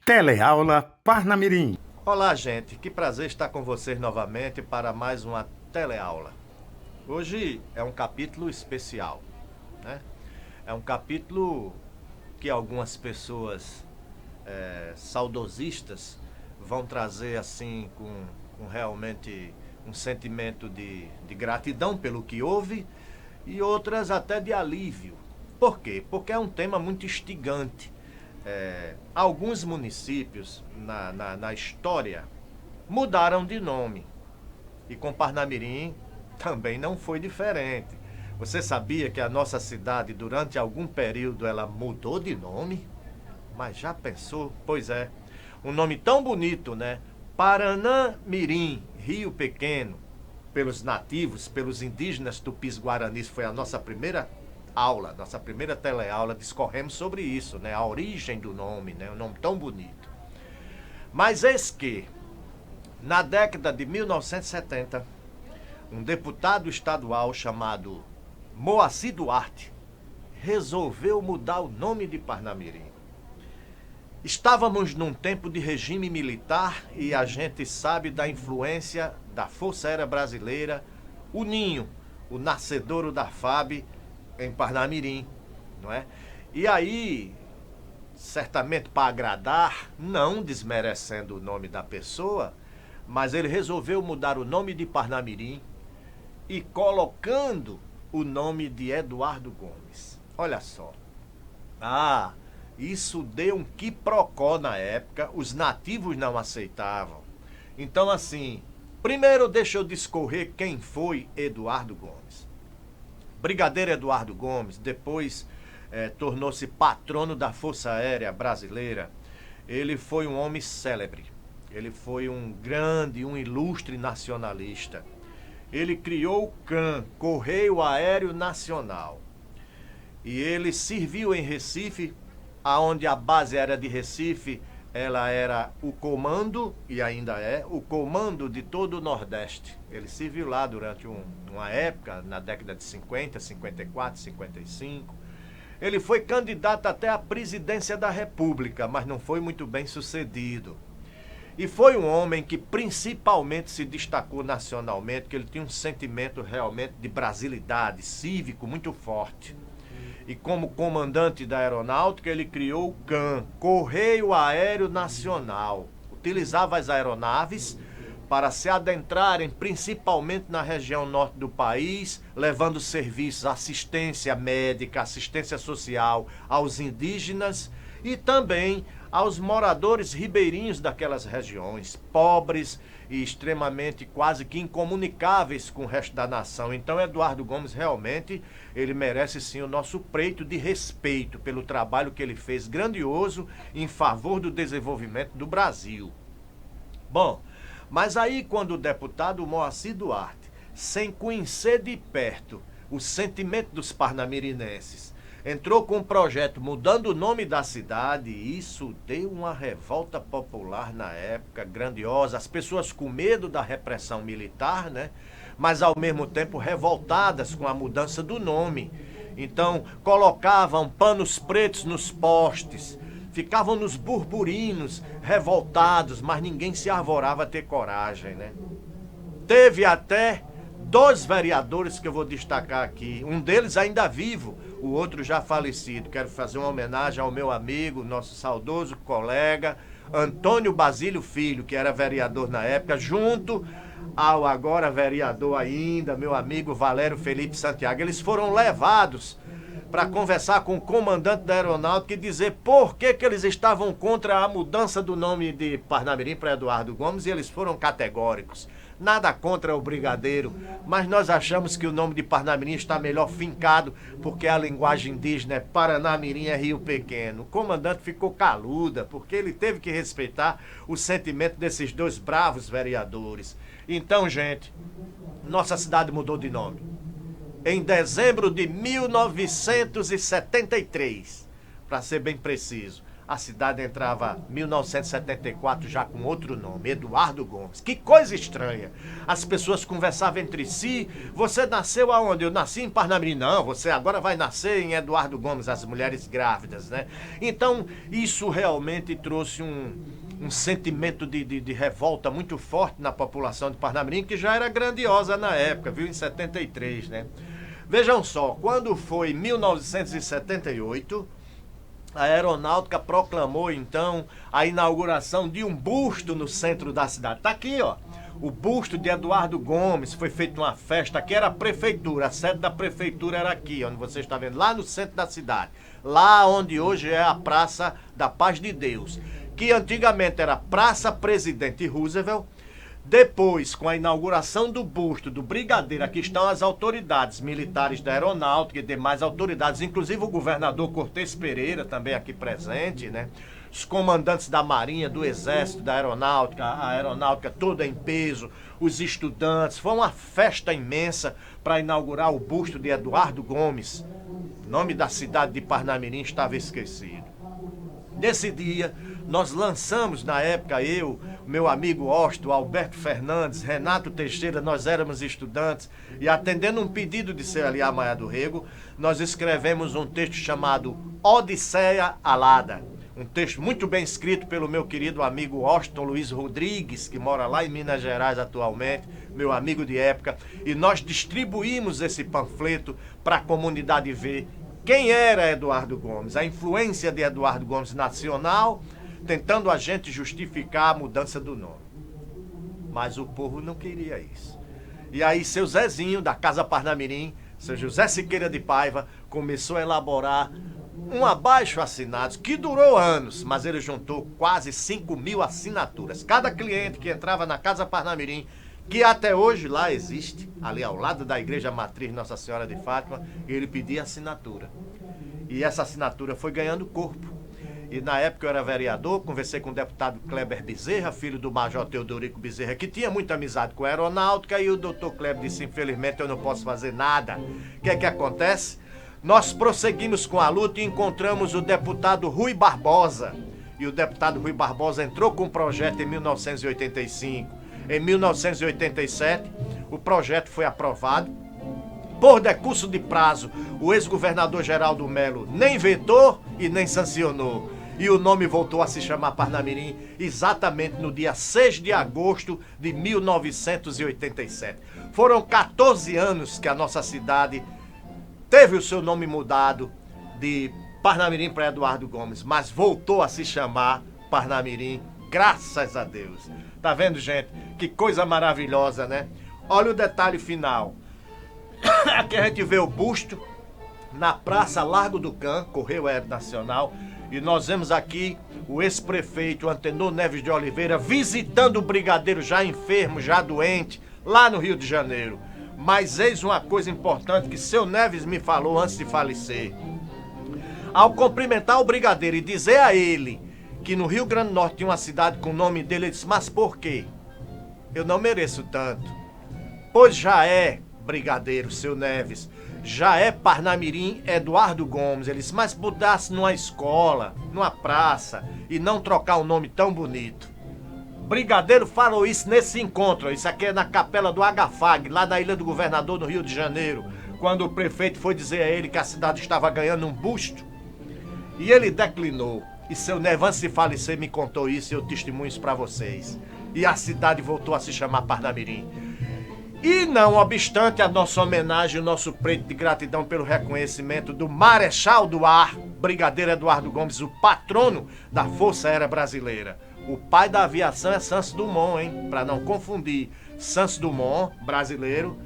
Teleaula Parnamirim. Olá, gente. Que prazer estar com vocês novamente para mais uma teleaula. Hoje é um capítulo especial, né? É um capítulo que algumas pessoas saudosistas vão trazer assim com realmente um sentimento de gratidão pelo que houve e outras até de alívio. Por quê? Porque é um tema muito instigante. Alguns municípios na história mudaram de nome. E com Parnamirim também não foi diferente. Você sabia que a nossa cidade, durante algum período, ela mudou de nome? Mas já pensou? Pois é. Um nome tão bonito, né? Paranamirim, Rio Pequeno. Pelos nativos, pelos indígenas tupis-guaranis, foi a nossa primeira aula, nossa primeira teleaula, discorremos sobre isso, né? A origem do nome, né? Um nome tão bonito. Mas eis que, na década de 1970, um deputado estadual chamado Moacir Duarte resolveu mudar o nome de Parnamirim. Estávamos num tempo de regime militar e a gente sabe da influência da Força Aérea Brasileira, o Ninho, o nascedouro da FAB, em Parnamirim, não é? E aí, certamente para agradar, não desmerecendo o nome da pessoa, mas ele resolveu mudar o nome de Parnamirim e colocando o nome de Eduardo Gomes. Olha só. Isso deu um quiprocó na época, os nativos não aceitavam. Então, assim, primeiro deixa eu discorrer quem foi Eduardo Gomes. Brigadeiro Eduardo Gomes, depois tornou-se patrono da Força Aérea Brasileira. Ele foi um homem célebre, ele foi um grande, um ilustre nacionalista. Ele criou o CAN, Correio Aéreo Nacional. E ele serviu em Recife, aonde a base aérea de Recife, ela era o comando, e ainda é, o comando de todo o Nordeste. Ele serviu lá durante uma época, na década de 50, 54, 55. Ele foi candidato até à presidência da República, mas não foi muito bem sucedido. E foi um homem que principalmente se destacou nacionalmente, que ele tinha um sentimento realmente de brasilidade, cívico, muito forte. E como comandante da aeronáutica, ele criou o CAN, Correio Aéreo Nacional. Utilizava as aeronaves para se adentrarem principalmente na região norte do país, levando serviços, assistência médica, assistência social aos indígenas e também aos moradores ribeirinhos daquelas regiões, pobres e extremamente quase que incomunicáveis com o resto da nação. Então Eduardo Gomes realmente, ele merece sim o nosso preito de respeito pelo trabalho que ele fez grandioso em favor do desenvolvimento do Brasil. Bom, mas aí quando o deputado Moacir Duarte, sem conhecer de perto o sentimento dos parnamirinenses, entrou com um projeto mudando o nome da cidade, e isso deu uma revolta popular na época, grandiosa. As pessoas com medo da repressão militar, né? Mas ao mesmo tempo revoltadas com a mudança do nome. Então colocavam panos pretos nos postes, ficavam nos burburinos, revoltados, mas ninguém se arvorava a ter coragem, né? Teve até 2 vereadores que eu vou destacar aqui, um deles ainda vivo, o outro já falecido. Quero fazer uma homenagem ao meu amigo, nosso saudoso colega, Antônio Basílio Filho, que era vereador na época, junto ao agora vereador ainda, meu amigo Valério Felipe Santiago. Eles foram levados para conversar com o comandante da aeronáutica e dizer por que eles estavam contra a mudança do nome de Parnamirim para Eduardo Gomes, e eles foram categóricos. Nada contra o brigadeiro, mas nós achamos que o nome de Parnamirim está melhor fincado, porque a linguagem indígena é Paranamirim, é Rio Pequeno. O comandante ficou caluda, porque ele teve que respeitar o sentimento desses 2 bravos vereadores. Então, gente, nossa cidade mudou de nome. Em dezembro de 1973, para ser bem preciso. a cidade entrava em 1974 já com outro nome, Eduardo Gomes. Que coisa estranha. As pessoas conversavam entre si. Você nasceu aonde? Eu nasci em Parnamirim. Não, você agora vai nascer em Eduardo Gomes, as mulheres grávidas, né? Então, isso realmente trouxe um sentimento de revolta muito forte na população de Parnamirim, que já era grandiosa na época, viu? Em 73, né? Vejam só, quando foi 1978... a aeronáutica proclamou, então, a inauguração de um busto no centro da cidade. Tá aqui, ó. O busto de Eduardo Gomes. Foi feita uma festa. Aqui era a prefeitura. A sede da prefeitura era aqui, onde você está vendo. Lá no centro da cidade. Lá onde hoje é a Praça da Paz de Deus. Que antigamente era Praça Presidente Roosevelt. Depois, com a inauguração do busto do brigadeiro, aqui estão as autoridades militares da aeronáutica e demais autoridades, inclusive o governador Cortez Pereira, também aqui presente, né? Os comandantes da Marinha, do Exército, da Aeronáutica, a aeronáutica toda em peso, os estudantes. Foi uma festa imensa para inaugurar o busto de Eduardo Gomes. O nome da cidade de Parnamirim estava esquecido. Nesse dia, nós lançamos, na época, eu, meu amigo Osto, Alberto Fernandes, Renato Teixeira, nós éramos estudantes, e atendendo um pedido de Celia Maia do Rego, nós escrevemos um texto chamado Odisseia Alada. Um texto muito bem escrito pelo meu querido amigo Austin Luiz Rodrigues, que mora lá em Minas Gerais atualmente, meu amigo de época, e nós distribuímos esse panfleto para a comunidade ver quem era Eduardo Gomes, a influência de Eduardo Gomes nacional, tentando a gente justificar a mudança do nome. Mas o povo não queria isso. E aí seu Zezinho, da Casa Parnamirim, seu José Siqueira de Paiva, começou a elaborar um abaixo-assinados que durou anos, mas ele juntou quase 5.000 assinaturas. Cada cliente que entrava na Casa Parnamirim, que até hoje lá existe, ali ao lado da Igreja Matriz Nossa Senhora de Fátima, ele pedia assinatura. E essa assinatura foi ganhando corpo. E na época eu era vereador, conversei com o deputado Kleber Bezerra, filho do Major Teodorico Bezerra, que tinha muita amizade com a aeronáutica, e o doutor Kleber disse, infelizmente eu não posso fazer nada. O que é que acontece? Nós prosseguimos com a luta e encontramos o deputado Rui Barbosa. E o deputado Rui Barbosa entrou com o projeto em 1985. Em 1987, o projeto foi aprovado. Por decurso de prazo, o ex-governador Geraldo Melo nem vetou e nem sancionou. E o nome voltou a se chamar Parnamirim exatamente no dia 6 de agosto de 1987. Foram 14 anos que a nossa cidade teve o seu nome mudado de Parnamirim para Eduardo Gomes, mas voltou a se chamar Parnamirim, graças a Deus. Tá vendo, gente? Que coisa maravilhosa, né? Olha o detalhe final. Aqui a gente vê o busto na Praça Largo do Cã, Correio Aéreo Nacional, e nós vemos aqui o ex-prefeito Antenor Neves de Oliveira visitando o brigadeiro já enfermo, já doente, lá no Rio de Janeiro. Mas eis uma coisa importante que seu Neves me falou antes de falecer. Ao cumprimentar o brigadeiro e dizer a ele que no Rio Grande do Norte tinha uma cidade com o nome dele, ele disse, mas por quê? Eu não mereço tanto. Pois já é, brigadeiro, seu Neves, já é Parnamirim Eduardo Gomes. Ele disse, mas mudasse numa escola, numa praça, e não trocar um nome tão bonito. Brigadeiro falou isso nesse encontro, isso aqui é na capela do Agafag, lá da Ilha do Governador, no Rio de Janeiro, quando o prefeito foi dizer a ele que a cidade estava ganhando um busto, e ele declinou. E seu Neves, antes de falecer, me contou isso e eu testemunho isso pra vocês. E a cidade voltou a se chamar Parnamirim. E não obstante a nossa homenagem, o nosso preito de gratidão pelo reconhecimento do Marechal do Ar, Brigadeiro Eduardo Gomes, o patrono da Força Aérea Brasileira. O pai da aviação é Santos Dumont, hein? Pra não confundir. Santos Dumont, brasileiro,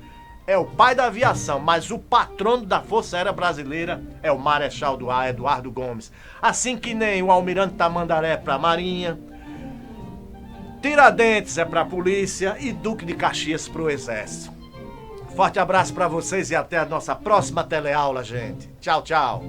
é o pai da aviação, mas o patrono da Força Aérea Brasileira é o Marechal do Ar, Eduardo Gomes. Assim que nem o Almirante Tamandaré para a Marinha, Tiradentes é para a Polícia e Duque de Caxias para o Exército. Forte abraço para vocês e até a nossa próxima teleaula, gente. Tchau, tchau.